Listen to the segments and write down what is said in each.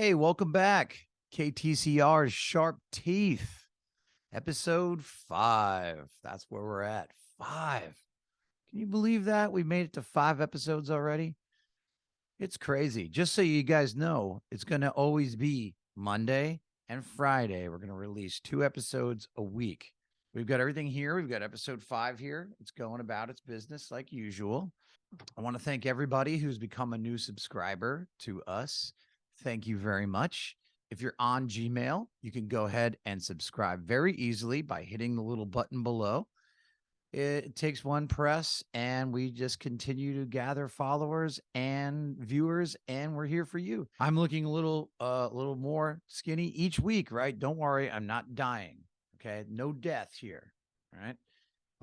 Hey, welcome back. KTCR's Sharp Teeth, episode 5. That's where we're at. 5. Can you believe that? We made it to 5 episodes already. It's crazy. Just so you guys know, it's going to always be Monday and Friday. We're going to release 2 episodes a week. We've got everything here. We've got episode 5 here. It's going about its business like usual. I want to thank everybody who's become a new subscriber to us. Thank you very much. If you're on Gmail, you can go ahead and subscribe very easily by hitting the little button below. It takes one press, and we just continue to gather followers and viewers, and we're here for you. I'm looking a little more skinny each week, right? Don't worry, I'm not dying. Okay, no death here. All right.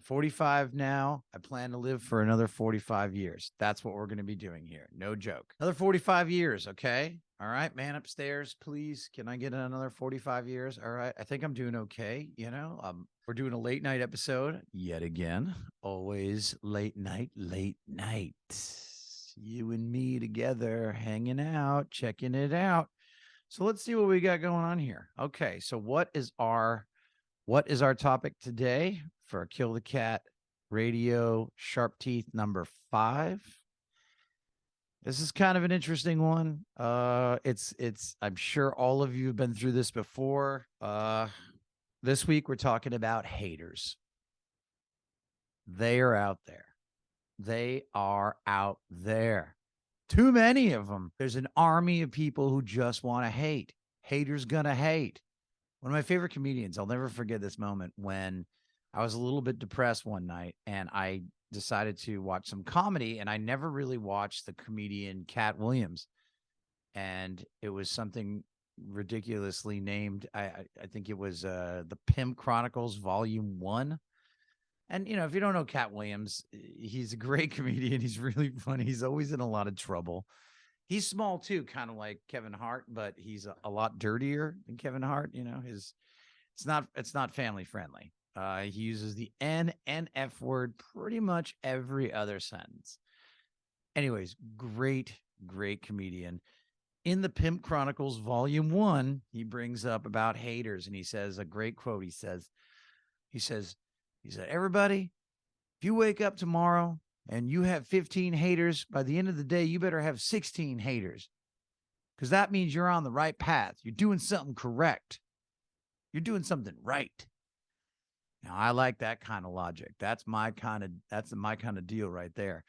45 now. I plan to live for another 45 years. That's what we're going to be doing here. No joke. Another 45 years, okay? All right, man upstairs, please. Can I get another 45 years? All right. I think I'm doing okay, you know. We're doing a late night episode yet again. Always late night. You and me together, hanging out, checking it out. So let's see what we got going on here. Okay, so what is our topic today for Kill the Cat Radio Sharp Teeth number 5? This is kind of an interesting one. It's I'm sure all of you have been through this before. This week we're talking about haters. They are out there. They are out there. Too many of them. There's an army of people who just want to hate. Haters gonna hate. One of my favorite comedians, I'll never forget this moment when I was a little bit depressed one night and I decided to watch some comedy, and I never really watched the comedian Cat Williams. And it was something ridiculously named. I think it was the Pimp Chronicles Volume 1. And, you know, if you don't know Cat Williams, he's a great comedian. He's really funny. He's always in a lot of trouble. He's small too, kind of like Kevin Hart, but he's a lot dirtier than Kevin Hart. You know, it's not family friendly. He uses the N and F word pretty much every other sentence. Anyways, great comedian. In the Pimp Chronicles Volume 1, he brings up about haters, and he says a great quote. He said, everybody, if you wake up tomorrow and you have 15 haters, by the end of the day, you better have 16 haters, because that means you're on the right path. You're doing something correct. You're doing something right. Now, I like that kind of logic. That's my kind of deal right there.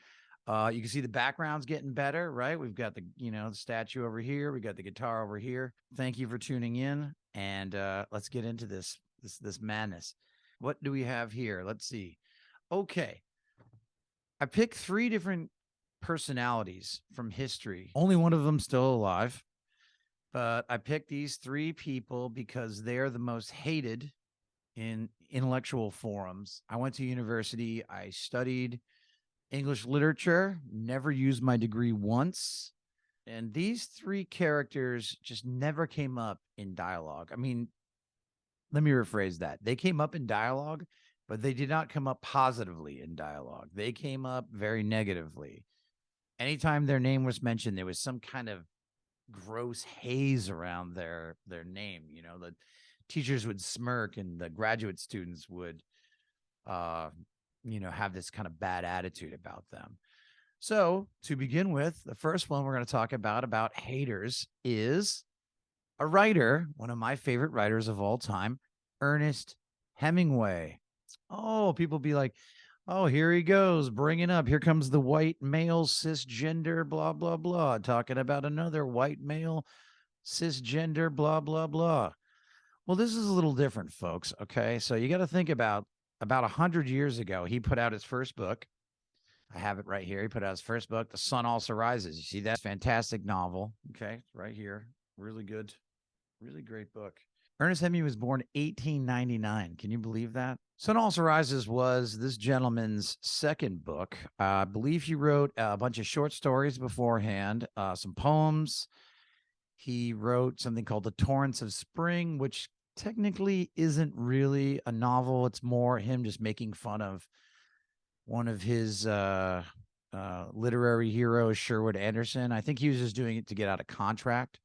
You can see the background's getting better, right? We've got the statue over here. We got the guitar over here. Thank you for tuning in, and let's get into this madness. What do we have here? Let's see. Okay. I picked 3 different personalities from history. Only one of them still alive. But I picked these 3 people because they're the most hated in intellectual forums. I went to university. I studied English literature, never used my degree once. And these 3 characters just never came up in dialogue. I mean, let me rephrase that. They came up in dialogue, but they did not come up positively in dialogue. They came up very negatively. Anytime their name was mentioned, there was some kind of gross haze around their name. You know, the teachers would smirk and the graduate students would, have this kind of bad attitude about them. So to begin with, the first one we're going to talk about haters is a writer, one of my favorite writers of all time, Ernest Hemingway. Oh, people be like, oh, here he goes, bringing up, here comes the white male cisgender, blah, blah, blah, talking about another white male cisgender, blah, blah, blah. Well, this is a little different, folks, okay? So you got to think about 100 years ago, he put out his first book. I have it right here. He put out his first book, The Sun Also Rises. You see that fantastic novel, okay? Right here. Really good. Really great book. Ernest Hemingway was born 1899. Can you believe that? Sun Also Rises was this gentleman's second book. I believe he wrote a bunch of short stories beforehand, some poems. He wrote something called The Torrents of Spring, which technically isn't really a novel. It's more him just making fun of one of his literary heroes, Sherwood Anderson. I think he was just doing it to get out of contract.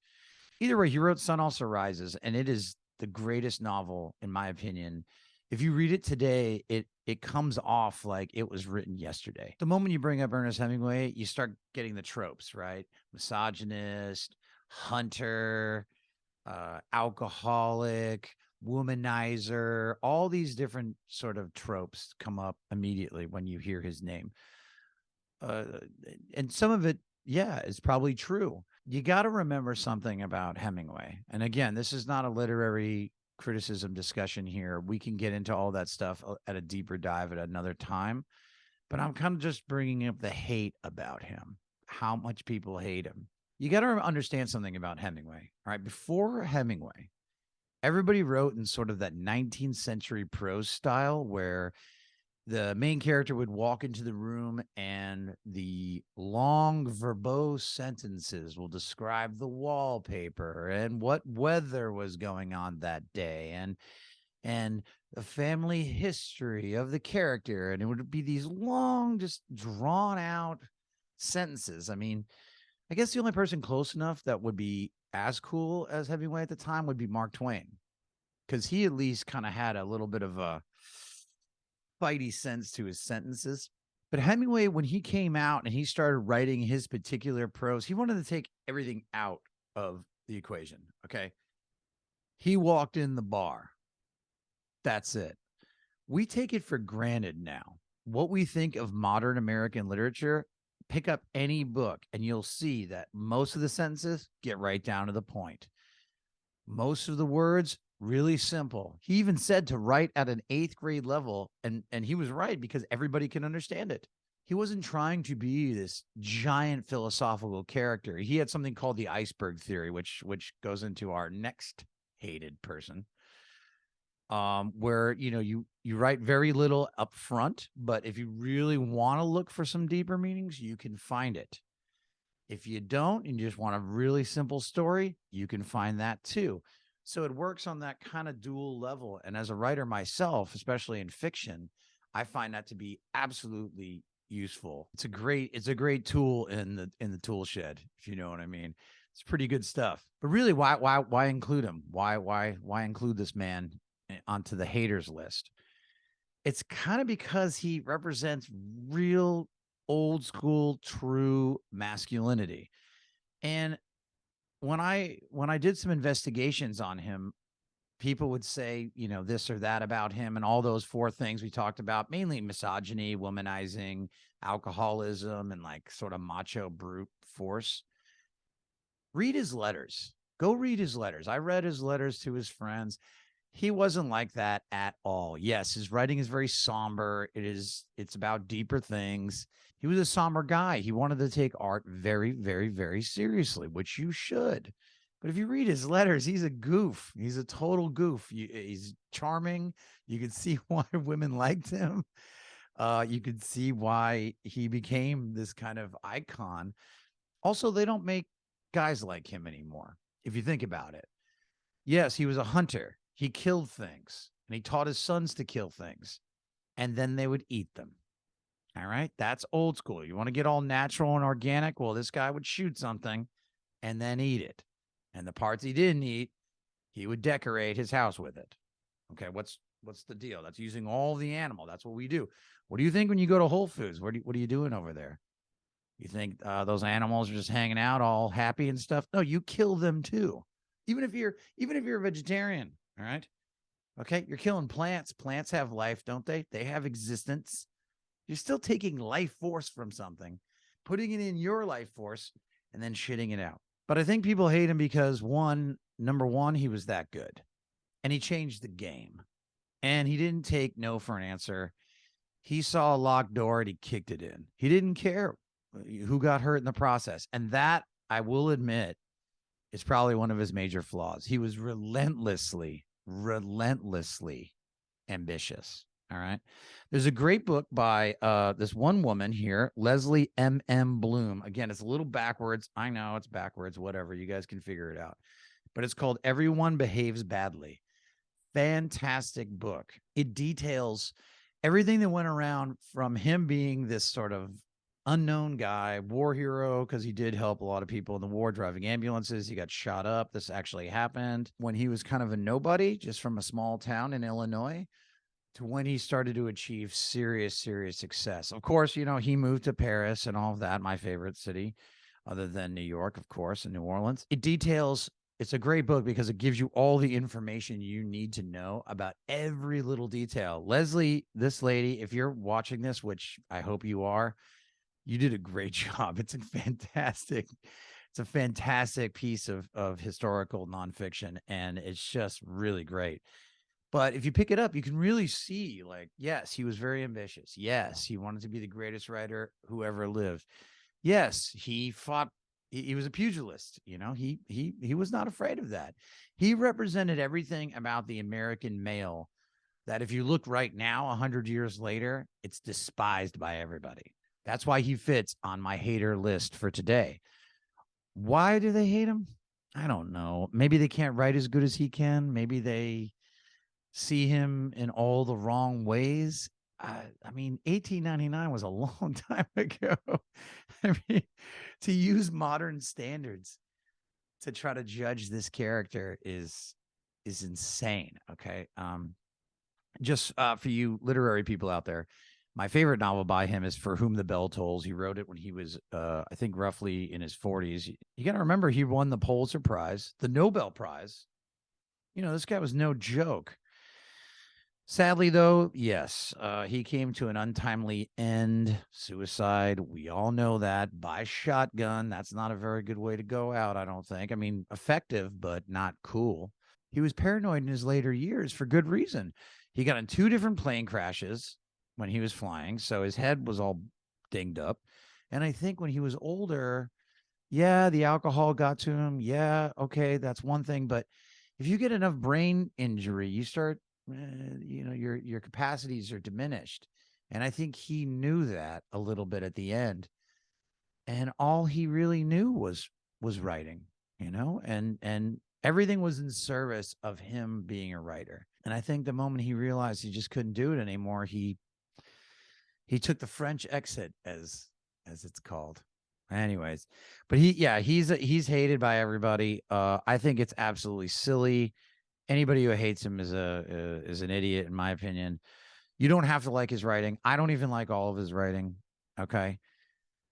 Either way, he wrote Sun Also Rises, and it is the greatest novel, in my opinion. If you read it today, it comes off like it was written yesterday. The moment you bring up Ernest Hemingway, you start getting the tropes, right? Misogynist, hunter, alcoholic, womanizer, all these different sort of tropes come up immediately when you hear his name. Uh, and some of it, yeah, is probably true. You got to remember something about Hemingway. And again, this is not a literary criticism discussion here. We can get into all that stuff at a deeper dive at another time. But I'm kind of just bringing up the hate about him, how much people hate him. You got to understand something about Hemingway. All right. Before Hemingway, everybody wrote in sort of that 19th century prose style where the main character would walk into the room and the long verbose sentences will describe the wallpaper and what weather was going on that day and the family history of the character, and it would be these long, just drawn out sentences. I mean, I guess the only person close enough that would be as cool as Hemingway at the time would be Mark Twain, because he at least kind of had a little bit of a fighty sense to his sentences. But Hemingway, when he came out and he started writing his particular prose, he wanted to take everything out of the equation. Okay. He walked in the bar. That's it. We take it for granted now. What we think of modern American literature, pick up any book and you'll see that most of the sentences get right down to the point. Most of the words really simple. He even said to write at an 8th grade level, and he was right because everybody can understand it. He wasn't trying to be this giant philosophical character. He had something called the iceberg theory, which goes into our next hated person. Where you write very little up front, but if you really want to look for some deeper meanings, you can find it. If you don't and you just want a really simple story, you can find that too. So it works on that kind of dual level. And as a writer myself, especially in fiction, I find that to be absolutely useful. It's a great tool in the tool shed, if you know what I mean. It's pretty good stuff. But really, why include him? Why include this man onto the haters list? It's kind of because he represents real old school true masculinity. And when I did some investigations on him, people would say, this or that about him, and all those 4 things we talked about, mainly misogyny, womanizing, alcoholism, and like sort of macho brute force. Read his letters. Go read his letters. I read his letters to his friends. He wasn't like that at all. Yes, his writing is very somber. It's about deeper things. He was a somber guy. He wanted to take art very, very, very seriously, which you should. But if you read his letters, he's a goof. He's a total goof. He's charming. You can see why women liked him. You could see why he became this kind of icon. Also, they don't make guys like him anymore, if you think about it. Yes, he was a hunter. He killed things, and he taught his sons to kill things, and then they would eat them. All right, that's old school. You want to get all natural and organic? Well, this guy would shoot something and then eat it. And the parts he didn't eat, he would decorate his house with it. Okay, what's the deal? That's using all the animal. That's what we do. What do you think when you go to Whole Foods? What are you doing over there? You think those animals are just hanging out all happy and stuff? No, you kill them too. Even if you're a vegetarian, all right? Okay, you're killing plants. Plants have life, don't they? They have existence. You're still taking life force from something, putting it in your life force, and then shitting it out. But I think people hate him because number one, he was that good. And he changed the game. And he didn't take no for an answer. He saw a locked door and he kicked it in. He didn't care who got hurt in the process. And that, I will admit, is probably one of his major flaws. He was relentlessly ambitious. All right. There's a great book by this one woman here, Leslie M.M. Bloom. Again, it's a little backwards. I know it's backwards, whatever. You guys can figure it out. But it's called Everyone Behaves Badly. Fantastic book. It details everything that went around from him being this sort of unknown guy, war hero, because he did help a lot of people in the war driving ambulances. He got shot up. This actually happened when he was kind of a nobody, just from a small town in Illinois, to when he started to achieve serious, serious success. Of course, you know, he moved to Paris and all of that, my favorite city, other than New York, of course, and New Orleans. It details, it's a great book because it gives you all the information you need to know about every little detail. Leslie, this lady, if you're watching this, which I hope you are, you did a great job. It's a fantastic piece of historical nonfiction, and it's just really great. But if you pick it up, you can really see, like, yes, he was very ambitious. Yes, he wanted to be the greatest writer who ever lived. Yes, he fought. He was a pugilist. You know, he was not afraid of that. He represented everything about the American male that, if you look right now, 100 years later, it's despised by everybody. That's why he fits on my hater list for today. Why do they hate him? I don't know. Maybe they can't write as good as he can. Maybe they see him in all the wrong ways. I mean, 1899 was a long time ago. I mean, to use modern standards to try to judge this character is insane. Okay. Just for you literary people out there, my favorite novel by him is For Whom the Bell Tolls. He wrote it when he was, I think, roughly in his 40s. You got to remember, he won the Pulitzer Prize, the Nobel Prize. You know, this guy was no joke. Sadly, though, yes, he came to an untimely end, suicide. We all know that, by shotgun. That's not a very good way to go out, I don't think. I mean, effective, but not cool. He was paranoid in his later years for good reason. He got in 2 different plane crashes when he was flying, so his head was all dinged up. And I think when he was older, yeah, the alcohol got to him. Yeah, okay, that's one thing. But if you get enough brain injury, you start, you know, your capacities are diminished. And I think he knew that a little bit at the end. And all he really knew was writing, you know, and everything was in service of him being a writer. And I think the moment he realized he just couldn't do it anymore, he took the French exit, as it's called. Anyways, but he's hated by everybody. I think it's absolutely silly. Anybody who hates him is an idiot, in my opinion. You don't have to like his writing. I don't even like all of his writing. Okay.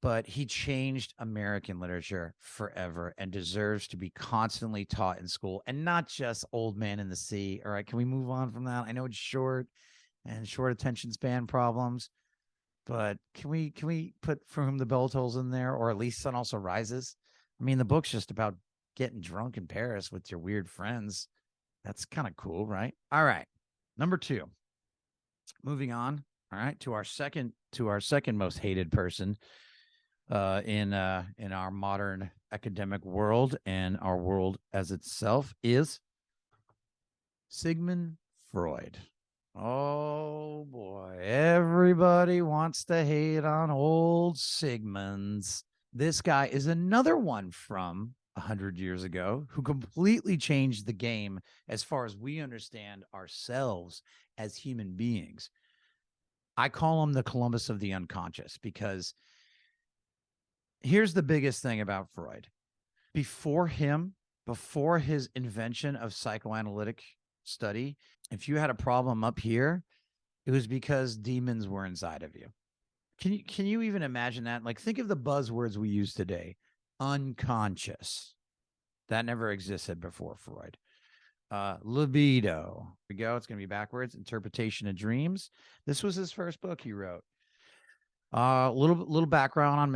But he changed American literature forever and deserves to be constantly taught in school, and not just Old Man in the Sea. All right. Can we move on from that? I know it's short and short attention span problems, but can we put For Whom the Bell Tolls in there, or at least Sun Also Rises? I mean, the book's just about getting drunk in Paris with your weird friends. That's kind of cool, right? All right. Number 2. Moving on. All right, to our second most hated person in our modern academic world and our world as itself is Sigmund Freud. Oh boy, everybody wants to hate on old Sigmunds. This guy is another one from 100 years ago who completely changed the game as far as we understand ourselves as human beings. I call him the Columbus of the unconscious, because here's the biggest thing about Freud. Before his invention of psychoanalytic study, if you had a problem up here, it was because demons were inside of you. Can you even imagine that? Like, think of the buzzwords we use today. Unconscious. That never existed before Freud. Libido. Here we go. It's going to be backwards. Interpretation of dreams. This was his first book he wrote. Little background on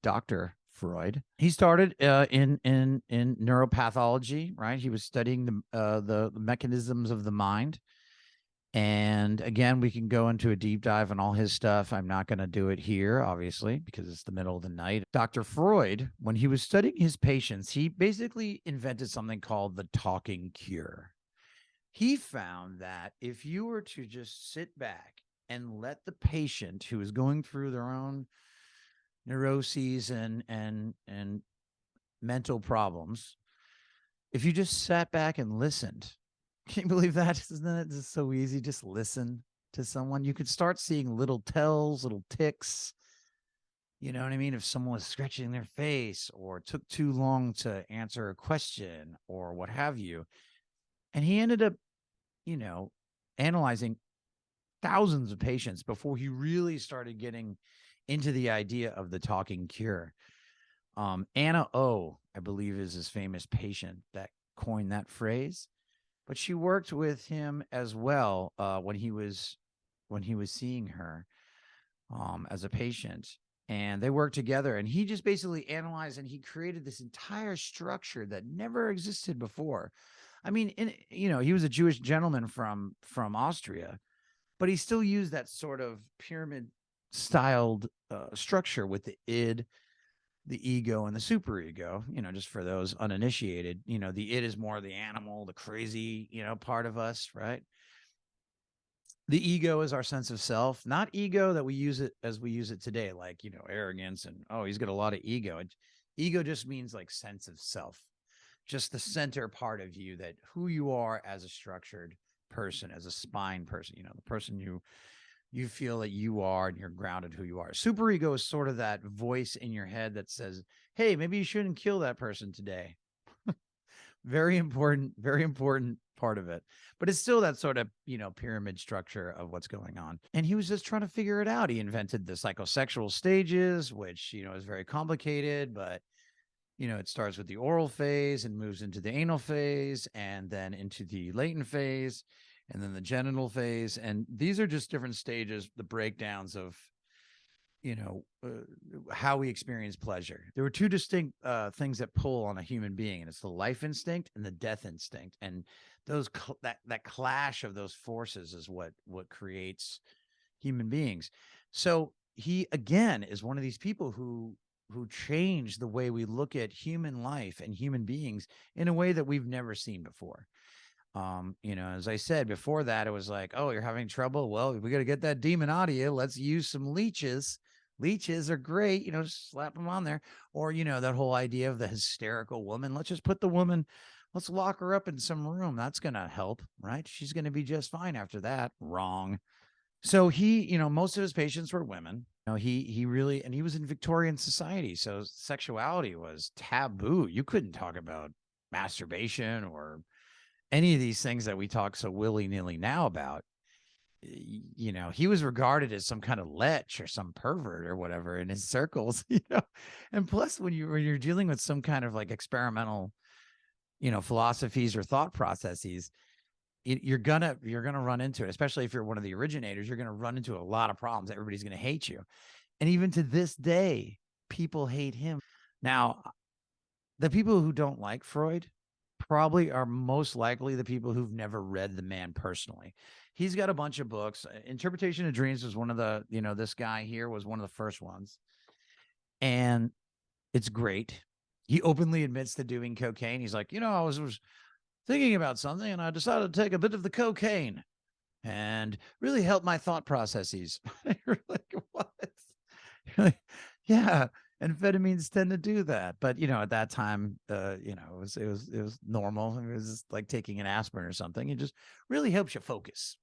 Dr. Freud. He started in neuropathology, right? He was studying the mechanisms of the mind. And again, we can go into a deep dive on all his stuff. I'm not going to do it here, obviously, because it's the middle of the night. Dr. Freud, when he was studying his patients, he basically invented something called the talking cure. He found that if you were to just sit back and let the patient, who is going through their own neuroses and mental problems, if you just sat back and listened, can you believe that? Isn't that just so easy? Just listen to someone. You could start seeing little tells, little ticks, You know what I mean? If someone was scratching their face or took too long to answer a question or what have you. And he ended up, you know, analyzing thousands of patients before he really started getting into the idea of the talking cure. Anna O, I believe, is his famous patient that coined that phrase, but she worked with him as well when he was seeing her as a patient, and they worked together. And he just basically analyzed and he created this entire structure that never existed before. I mean, he was a Jewish gentleman from Austria, but he still used that sort of pyramid styled structure with the id, the ego, and the superego. Just for those uninitiated, the id is more the animal, the crazy, part of us, right? The ego is our sense of self, not ego that we use it as we use it today, like, arrogance and, oh, he's got a lot of ego. Ego just means like sense of self, just the center part of you, that who you are as a structured person, as a spine person, the person you feel that you are, and you're grounded who you are. Superego is sort of that voice in your head that says, hey, maybe you shouldn't kill that person today. Very important part of it. But it's still that sort of, pyramid structure of what's going on. And he was just trying to figure it out. He invented the psychosexual stages, which, is very complicated, but it starts with the oral phase and moves into the anal phase and then into the latent phase and then the genital phase. And these are just different stages, the breakdowns of, how we experience pleasure. There were two distinct things that pull on a human being, and it's the life instinct and the death instinct. And those that clash of those forces is what creates human beings. So he, again, is one of these people who changed the way we look at human life and human beings in a way that we've never seen before. As I said before that, it was like, oh, you're having trouble. Well, we got to get that demon out of you. Let's use some leeches. Leeches are great, just slap them on there. Or, that whole idea of the hysterical woman. Let's just put the woman, let's lock her up in some room. That's going to help, right? She's going to be just fine after that. Wrong. So he, most of his patients were women. He really, and he was in Victorian society. So sexuality was taboo. You couldn't talk about masturbation or any of these things that we talk so willy-nilly now about. He was regarded as some kind of lech or some pervert or whatever in his circles, and plus when you're dealing with some kind of like experimental, philosophies or thought processes, you're gonna run into it, especially if you're one of the originators. You're gonna run into a lot of problems. Everybody's gonna hate you. And even to this day, people hate him. Now, the people who don't like Freud probably are most likely the people who've never read the man personally. He's got a bunch of books. Interpretation of Dreams was one of the, this guy here was one of the first ones. And it's great. He openly admits to doing cocaine. He's like, I was thinking about something and I decided to take a bit of the cocaine and really help my thought processes. You're like, what? You're like, yeah. Amphetamines tend to do that, but at that time, it was normal. It was just like taking an aspirin or something. It just really helps you focus.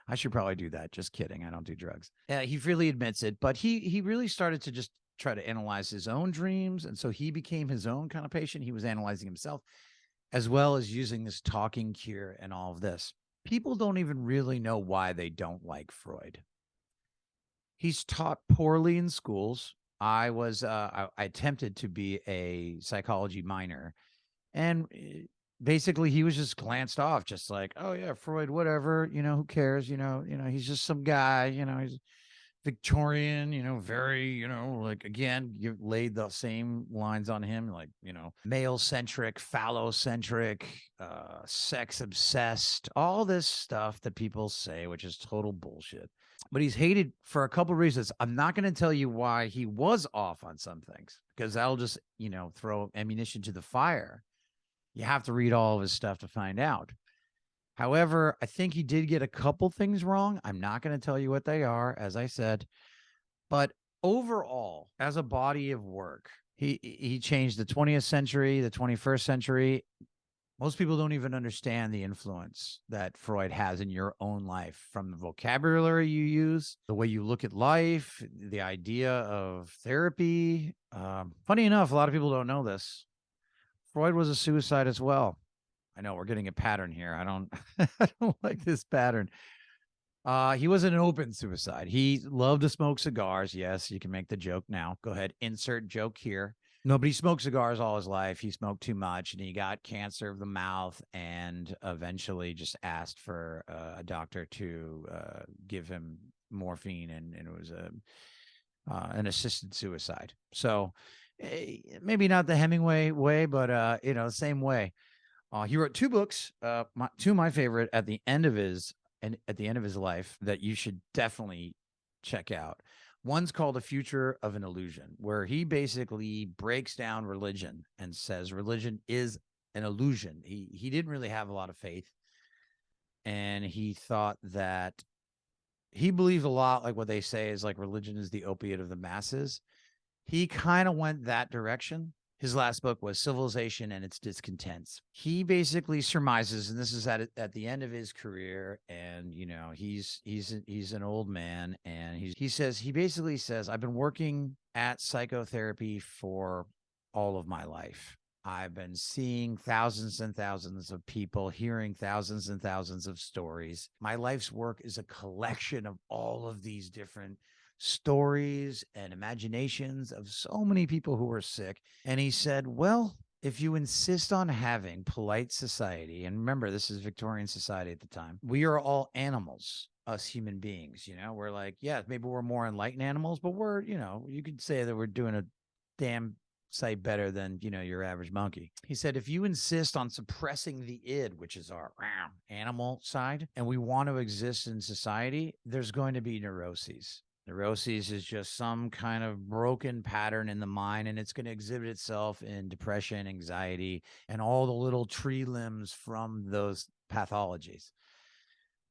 I should probably do that. Just kidding. I don't do drugs. Yeah, he freely admits it, but he really started to just try to analyze his own dreams, and so he became his own kind of patient. He was analyzing himself, as well as using this talking cure and all of this. People don't even really know why they don't like Freud. He's taught poorly in schools. I attempted to be a psychology minor, and basically he was just glanced off, just like, oh yeah, Freud, whatever, who cares, he's just some guy, he's Victorian, very, like, again, you laid the same lines on him, like, male centric, phallocentric, sex obsessed, all this stuff that people say, which is total bullshit. But he's hated for a couple of reasons. I'm not going to tell you why he was off on some things, because that'll just, throw ammunition to the fire. You have to read all of his stuff to find out. However, I think he did get a couple things wrong. I'm not going to tell you what they are, as I said. But overall, as a body of work, he changed the 20th century, the 21st century, Most people don't even understand the influence that Freud has in your own life, from the vocabulary you use, the way you look at life, the idea of therapy. Funny enough, a lot of people don't know this. Freud was a suicide as well. I know we're getting a pattern here. I don't, I don't like this pattern. He was an open suicide. He loved to smoke cigars. Yes, you can make the joke now. Go ahead, insert joke here. Nobody smoked cigars all his life. He smoked too much and he got cancer of the mouth, and eventually just asked for a doctor to give him morphine, and it was an assisted suicide. So maybe not the Hemingway way, but same way. He wrote two books, two of my favorite at the end of his life that you should definitely check out. One's called A Future of an Illusion, where he basically breaks down religion and says religion is an illusion. He didn't really have a lot of faith, and he thought that he believed a lot like what they say is like religion is the opiate of the masses. He kind of went that direction. His last book was Civilization and Its Discontents. He basically surmises, and this is at the end of his career, and he's an old man, and he basically says, I've been working at psychotherapy for all of my life. I've been seeing thousands and thousands of people, hearing thousands and thousands of stories. My life's work is a collection of all of these different stories and imaginations of so many people who were sick. And he said, well, if you insist on having polite society, and remember, this is Victorian society at the time, we are all animals, us human beings. We're like, yeah, maybe we're more enlightened animals, but we're, you could say that we're doing a damn sight better than, your average monkey. He said, if you insist on suppressing the id, which is our animal side, and we want to exist in society, there's going to be neuroses. Neuroses is just some kind of broken pattern in the mind, and it's going to exhibit itself in depression, anxiety, and all the little tree limbs from those pathologies.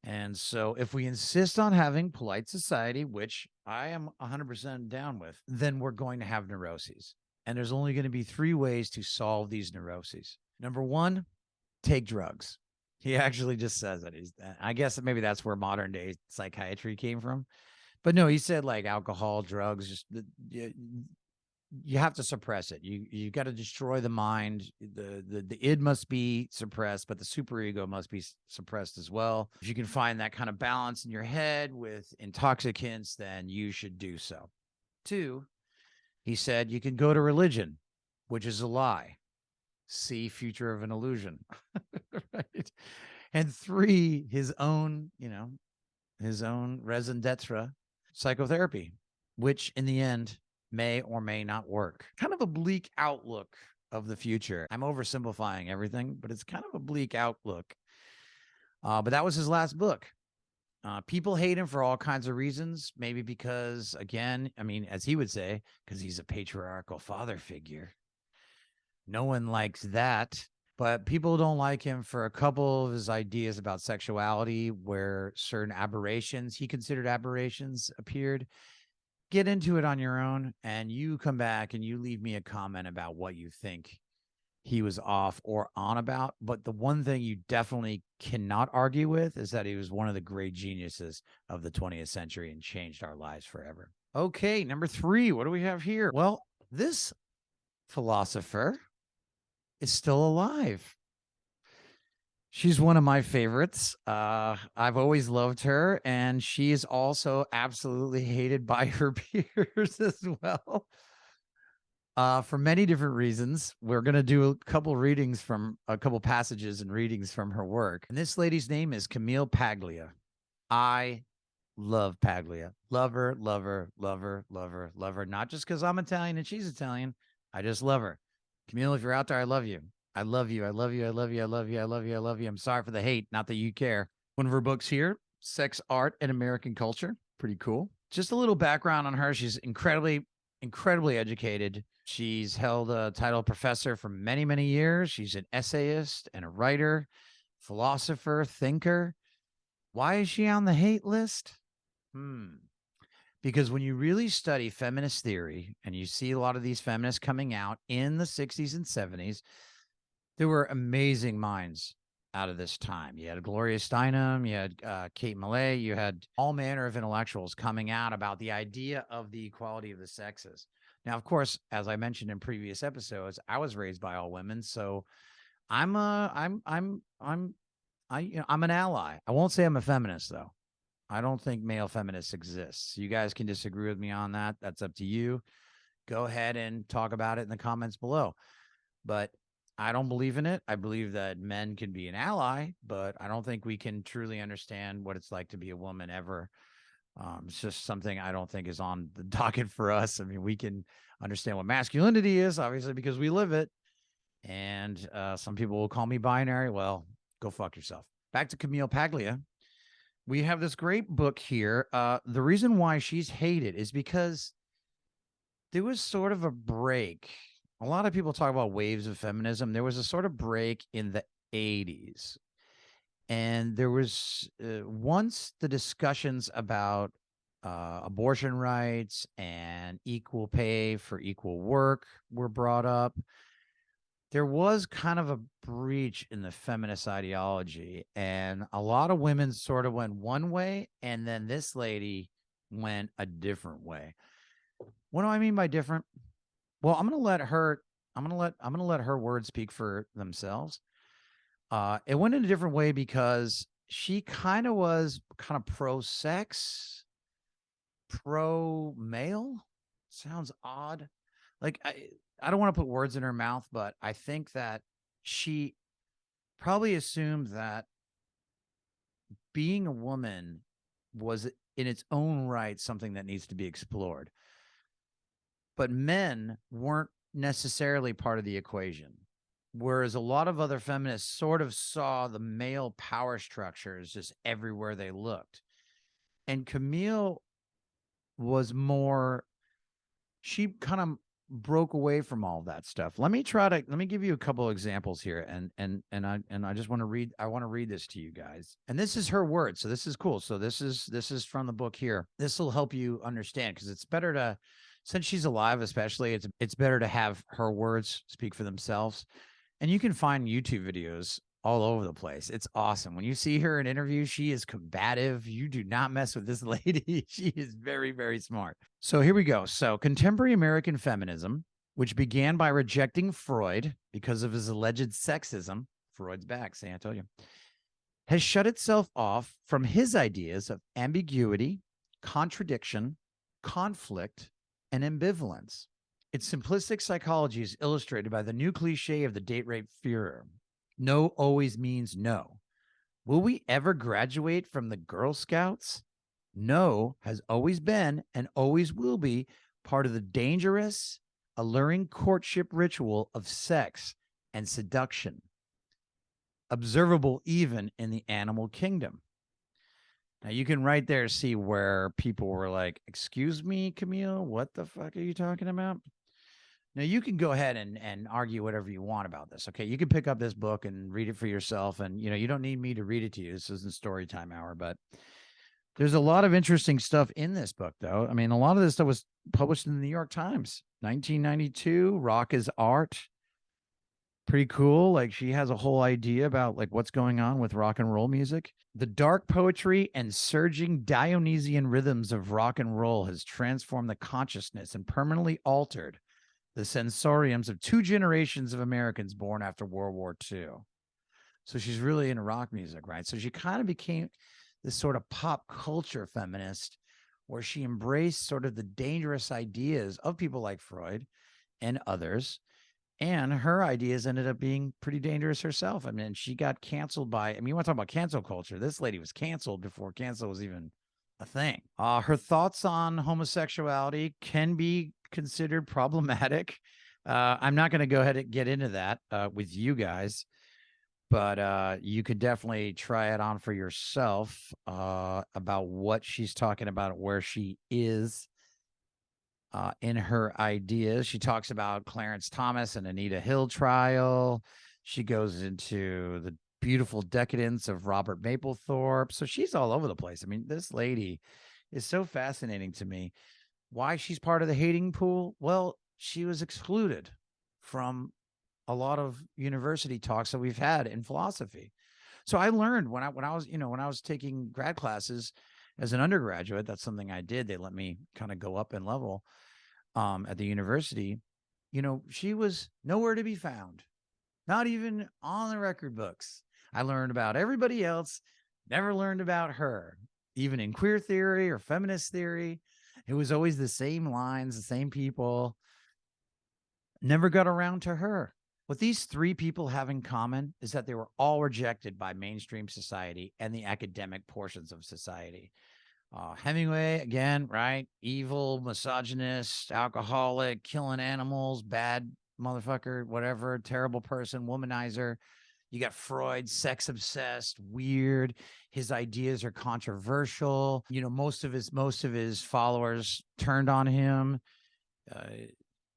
And so if we insist on having polite society, which I am 100% down with, then we're going to have neuroses. And there's only going to be three ways to solve these neuroses. Number one, take drugs. He actually just says it. I guess maybe that's where modern day psychiatry came from. But no, he said like alcohol, drugs, just you have to suppress it. You got to destroy the mind. The id must be suppressed, but the superego must be suppressed as well. If you can find that kind of balance in your head with intoxicants, then you should do so. Two, he said you can go to religion, which is a lie. See Future of an Illusion. Right? And three, his own raison d'etre, psychotherapy, which in the end may or may not work. Kind of a bleak outlook of the future. I'm oversimplifying everything, but it's kind of a bleak outlook. But that was his last book. People hate him for all kinds of reasons. Maybe because, again, I mean, as he would say, because he's a patriarchal father figure. No one likes that. But people don't like him for a couple of his ideas about sexuality, where certain aberrations, he considered aberrations, appeared. Get into it on your own, and you come back and you leave me a comment about what you think he was off or on about. But the one thing you definitely cannot argue with is that he was one of the great geniuses of the 20th century and changed our lives forever. Okay, number three, what do we have here? Well, this philosopher is still alive. She's one of my favorites. I've always loved her, and she is also absolutely hated by her peers as well. For many different reasons. We're going to do a couple passages and readings from her work. And this lady's name is Camille Paglia. I love Paglia. Love her, love her, love her, love her, love her. Not just because I'm Italian and she's Italian. I just love her. Camille, if you're out there, I love you. I love you. I love you. I love you. I love you. I love you. I love you. I'm sorry for the hate. Not that you care. One of her books here, Sex, Art, and American Culture. Pretty cool. Just a little background on her. She's incredibly educated. She's held a title of professor for many, many years. She's an essayist and a writer, philosopher, thinker. Why is she on the hate list? Because when you really study feminist theory, and you see a lot of these feminists coming out in the 60s and 70s, There were amazing minds out of this time. You had Gloria Steinem, you had CAMILLE, you had all manner of intellectuals coming out about the idea of the equality of the sexes. Now, of course, as I mentioned in previous episodes, I was raised by all women, so I'm I'm an ally. I won't say I'm a feminist though. I don't think male feminists exist. You guys can disagree with me on that. That's up to you. Go ahead and talk about it in the comments below. But I don't believe in it. I believe that men can be an ally, but I don't think we can truly understand what it's like to be a woman ever. It's just something I don't think is on the docket for us. I mean, we can understand what masculinity is, obviously, because we live it. And some people will call me binary. Well, go fuck yourself. Back to Camille Paglia. We have this great book here. The reason why she's hated is because there was sort of a break. A lot of people talk about waves of feminism. There was a sort of break in the 80s. And there was once the discussions about abortion rights and equal pay for equal work were brought up, there was kind of a breach in the feminist ideology. And a lot of women sort of went one way, and then this lady went a different way. What do I mean by different? Well, I'm gonna let her words speak for themselves. It went in a different way because she kind of was kind of pro sex, pro male. Sounds odd. Like I don't want to put words in her mouth, but I think that she probably assumed that being a woman was in its own right something that needs to be explored. But men weren't necessarily part of the equation. Whereas a lot of other feminists sort of saw the male power structures just everywhere they looked. And Camille was more, she kind of broke away from all that stuff. Let me give you a couple of examples here. And I just want to read this to you guys. And this is her words. So this is cool. So this is from the book here. This will help you understand, because it's better to, since she's alive, especially, it's better to have her words speak for themselves. And you can find YouTube videos all over the place. It's awesome. When you see her in interviews, she is combative. You do not mess with this lady. She is very, very smart. So here we go. So contemporary American feminism, which began by rejecting Freud because of his alleged sexism, Freud's back, see, I told you, has shut itself off from his ideas of ambiguity, contradiction, conflict, and ambivalence. Its simplistic psychology is illustrated by the new cliche of the date rape Führer. No always means no. Will we ever graduate from the Girl Scouts? No has always been and always will be part of the dangerous, alluring courtship ritual of sex and seduction, observable even in the animal kingdom. Now, you can right there see where people were like, excuse me, Camille, what the fuck are you talking about? Now, you can go ahead and argue whatever you want about this. Okay, you can pick up this book and read it for yourself. And, you don't need me to read it to you. This isn't story time hour, but there's a lot of interesting stuff in this book, though. I mean, a lot of this stuff was published in the New York Times, 1992, Rock is Art. Pretty cool. Like, she has a whole idea about like what's going on with rock and roll music. The dark poetry and surging Dionysian rhythms of rock and roll has transformed the consciousness and permanently altered the sensoriums of two generations of Americans born after World War II. So she's really into rock music, right? So she kind of became this sort of pop culture feminist, where she embraced sort of the dangerous ideas of people like Freud and others. And her ideas ended up being pretty dangerous herself. I mean, she got canceled by, you want to talk about cancel culture. This lady was canceled before cancel was even a thing. Her thoughts on homosexuality can be considered problematic. I'm not going to go ahead and get into that with you guys, but you could definitely try it on for yourself about what she's talking about, where she is in her ideas. She talks about Clarence Thomas and Anita Hill trial. She goes into the beautiful decadence of Robert Mapplethorpe. So she's all over the place. I mean, this lady is so fascinating to me. Why she's part of the hating pool? Well, she was excluded from a lot of university talks that we've had in philosophy. So I learned when I was, when I was taking grad classes as an undergraduate, that's something I did. They let me kind of go up in level at the university. She was nowhere to be found, not even on the record books. I learned about everybody else, never learned about her, even in queer theory or feminist theory. It was always the same lines, the same people. Never got around to her. What these three people have in common is that they were all rejected by mainstream society and the academic portions of society. Hemingway, again, right? Evil, misogynist, alcoholic, killing animals, bad motherfucker, whatever, terrible person, womanizer. You got Freud, sex obsessed, weird. His ideas are controversial. Most of his followers turned on him. Uh,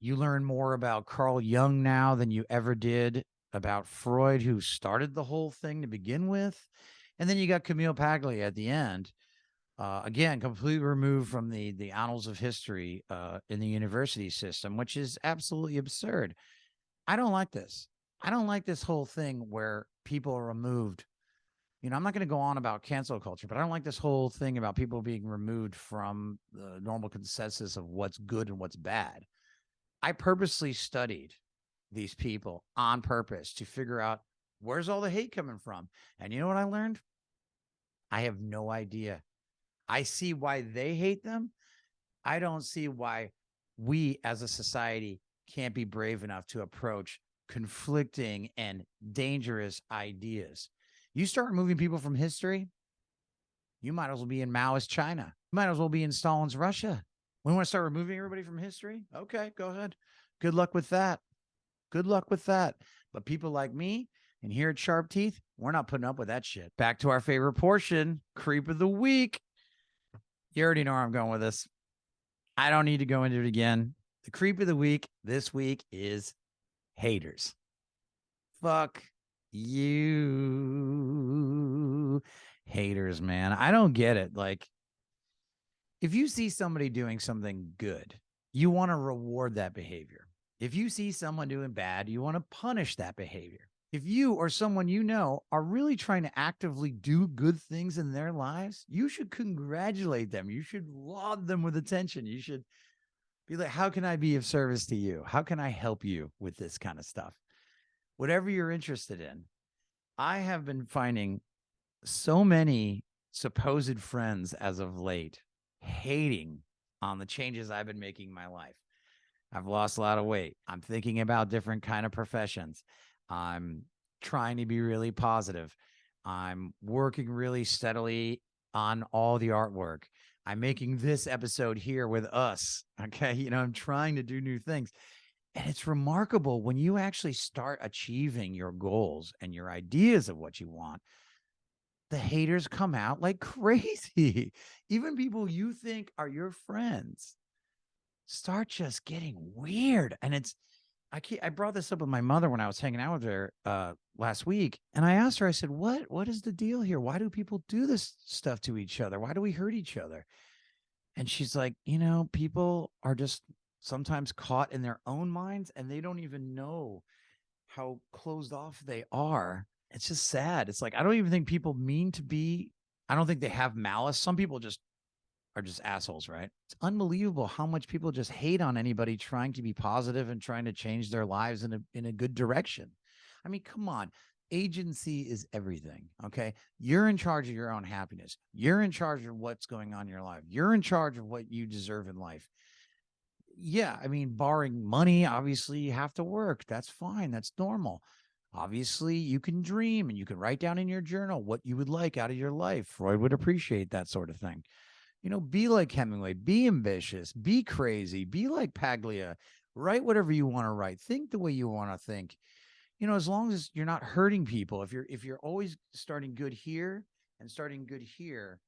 you learn more about Carl Jung now than you ever did about Freud, who started the whole thing to begin with. And then you got Camille Paglia at the end. Again, completely removed from the annals of history in the university system, which is absolutely absurd. I don't like this. I don't like this whole thing where people are removed. I'm not going to go on about cancel culture, but I don't like this whole thing about people being removed from the normal consensus of what's good and what's bad. I purposely studied these people on purpose to figure out where's all the hate coming from. And you know what I learned? I have no idea. I see why they hate them. I don't see why we as a society can't be brave enough to approach conflicting and dangerous ideas. You start removing people from history, you might as well be in Maoist China. You might as well be in Stalin's Russia. We want to start removing everybody from history? Okay, go ahead. Good luck with that. Good luck with that. But people like me and here at Sharp Teeth, we're not putting up with that shit. Back to our favorite portion, creep of the week. You already know where I'm going with this. I don't need to go into it again. The creep of the week this week is haters. Fuck you. Haters, man. I don't get it. Like, if you see somebody doing something good, you want to reward that behavior. If you see someone doing bad, you want to punish that behavior. If you or someone you know are really trying to actively do good things in their lives, you should congratulate them. You should laud them with attention. You should be like, how can I be of service to you? How can I help you with this kind of stuff? Whatever you're interested in. I have been finding so many supposed friends as of late hating on the changes I've been making in my life. I've lost a lot of weight. I'm thinking about different kind of professions. I'm trying to be really positive. I'm working really steadily on all the artwork. I'm making this episode here with us. Okay. I'm trying to do new things. And it's remarkable when you actually start achieving your goals and your ideas of what you want, the haters come out like crazy. Even people you think are your friends start just getting weird. And I brought this up with my mother when I was hanging out with her last week. And I asked her, I said, what is the deal here? Why do people do this stuff to each other? Why do we hurt each other? And she's like, people are just sometimes caught in their own minds and they don't even know how closed off they are. It's just sad. It's like, I don't even think people mean to be, I don't think they have malice. Some people just are just assholes, right? It's unbelievable how much people just hate on anybody trying to be positive and trying to change their lives in a good direction. I mean, come on. Agency is everything. Okay. You're in charge of your own happiness. You're in charge of what's going on in your life. You're in charge of what you deserve in life. Yeah. I mean, barring money, obviously you have to work. That's fine. That's normal. Obviously, you can dream and you can write down in your journal what you would like out of your life. Freud would appreciate that sort of thing. Be like Hemingway, be ambitious, be crazy, be like Paglia, write whatever you want to write, think the way you want to think. As long as you're not hurting people, if you're always starting good here and starting good here,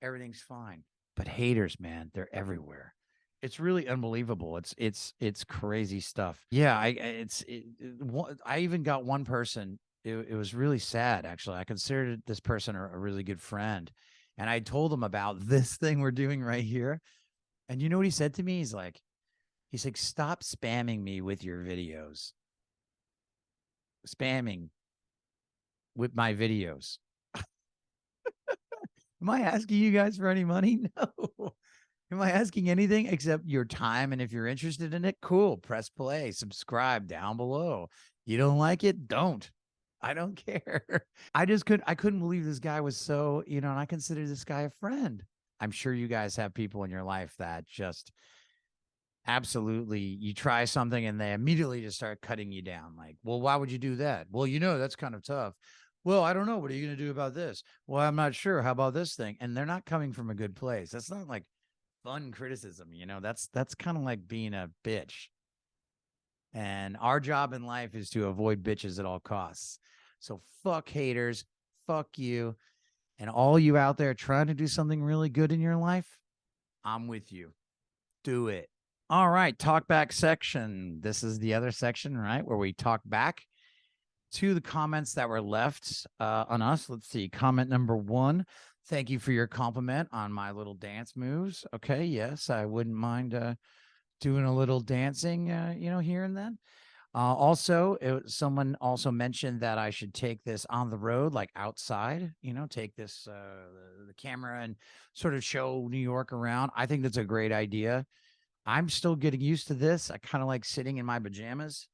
everything's fine. But haters, man, they're everywhere. It's really unbelievable. It's crazy stuff. Yeah, I even got one person. It was really sad, actually. I considered this person a really good friend. And I told him about this thing we're doing right here. And you know what he said to me? He's like, stop spamming me with your videos. spamming with my videos. Am I asking you guys for any money? No. Am I asking anything except your time? And if you're interested in it, cool. Press play, subscribe down below. You don't like it? Don't. I don't care. I couldn't believe this guy was so, and I consider this guy a friend. I'm sure you guys have people in your life that just absolutely, you try something and they immediately just start cutting you down. Like, well, why would you do that? Well, that's kind of tough. Well, I don't know. What are you going to do about this? Well, I'm not sure. How about this thing? And they're not coming from a good place. That's not like fun criticism. That's kind of like being a bitch. And our job in life is to avoid bitches at all costs. So fuck haters. Fuck you. And all you out there trying to do something really good in your life, I'm with you. Do it. All right, talk back section. This is the other section, right, where we talk back to the comments that were left on us. Let's see. Comment number 1. Thank you for your compliment on my little dance moves. Okay, yes, I wouldn't mind doing a little dancing, here and then. Also, someone also mentioned that I should take this on the road, like outside, take this, the camera and sort of show New York around. I think that's a great idea. I'm still getting used to this. I kind of like sitting in my pajamas,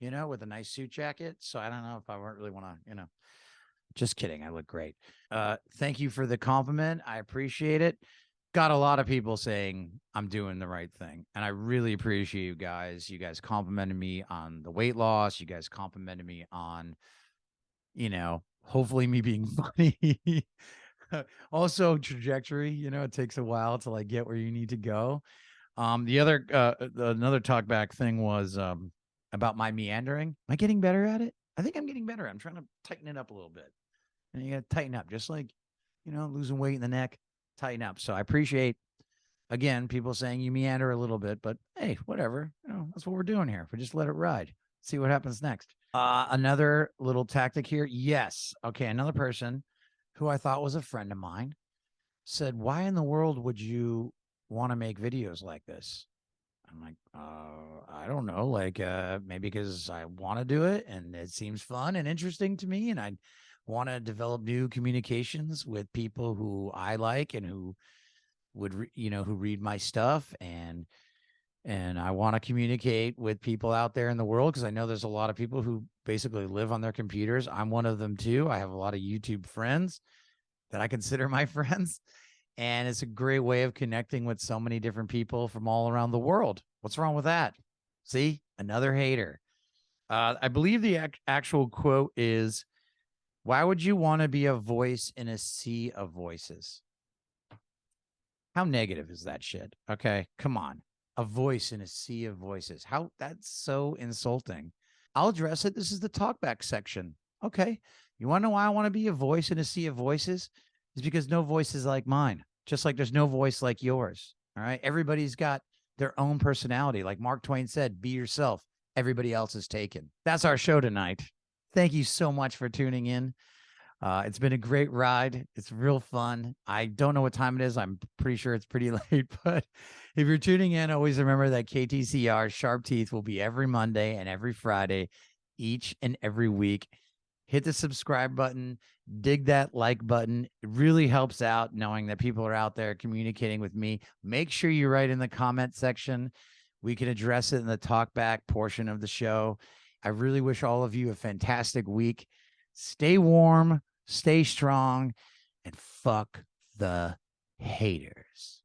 with a nice suit jacket. So I don't know if I really want to, just kidding. I look great. Thank you for the compliment. I appreciate it. Got a lot of people saying I'm doing the right thing. And I really appreciate you guys. You guys complimented me on the weight loss. You guys complimented me on, hopefully me being funny. Also trajectory, it takes a while to like get where you need to go. The other another talkback thing was about my meandering. Am I getting better at it? I think I'm getting better. I'm trying to tighten it up a little bit. And you got to tighten up, just like, losing weight in the neck, tighten up. So I appreciate, again, people saying you meander a little bit, but hey, whatever. That's what we're doing here. We just let it ride. See what happens next. Another little tactic here. Yes. Okay. Another person who I thought was a friend of mine said, why in the world would you want to make videos like this? I'm like, I don't know, like maybe because I want to do it and it seems fun and interesting to me, and I want to develop new communications with people who I like and who would who read my stuff, and I want to communicate with people out there in the world, because I know there's a lot of people who basically live on their computers. I'm one of them too. I have a lot of YouTube friends that I consider my friends. And it's a great way of connecting with so many different people from all around the world. What's wrong with that? See, another hater. I believe the actual quote is, why would you want to be a voice in a sea of voices? How negative is that shit? Okay, come on. A voice in a sea of voices. How, that's so insulting. I'll address it. This is the talkback section. Okay. You want to know why I want to be a voice in a sea of voices? Is because no voice is like mine. Just like there's no voice like yours. All right. Everybody's got their own personality. Like Mark Twain said, be yourself. Everybody else is taken. That's our show tonight. Thank you so much for tuning in. It's been a great ride. It's real fun. I don't know what time it is. I'm pretty sure it's pretty late, but if you're tuning in, always remember that KTCR Sharp Teeth will be every Monday and every Friday, each and every week. Hit the subscribe button, dig that like button. It really helps out knowing that people are out there communicating with me. Make sure you write in the comment section. We can address it in the talkback portion of the show. I really wish all of you a fantastic week. Stay warm, stay strong, and fuck the haters.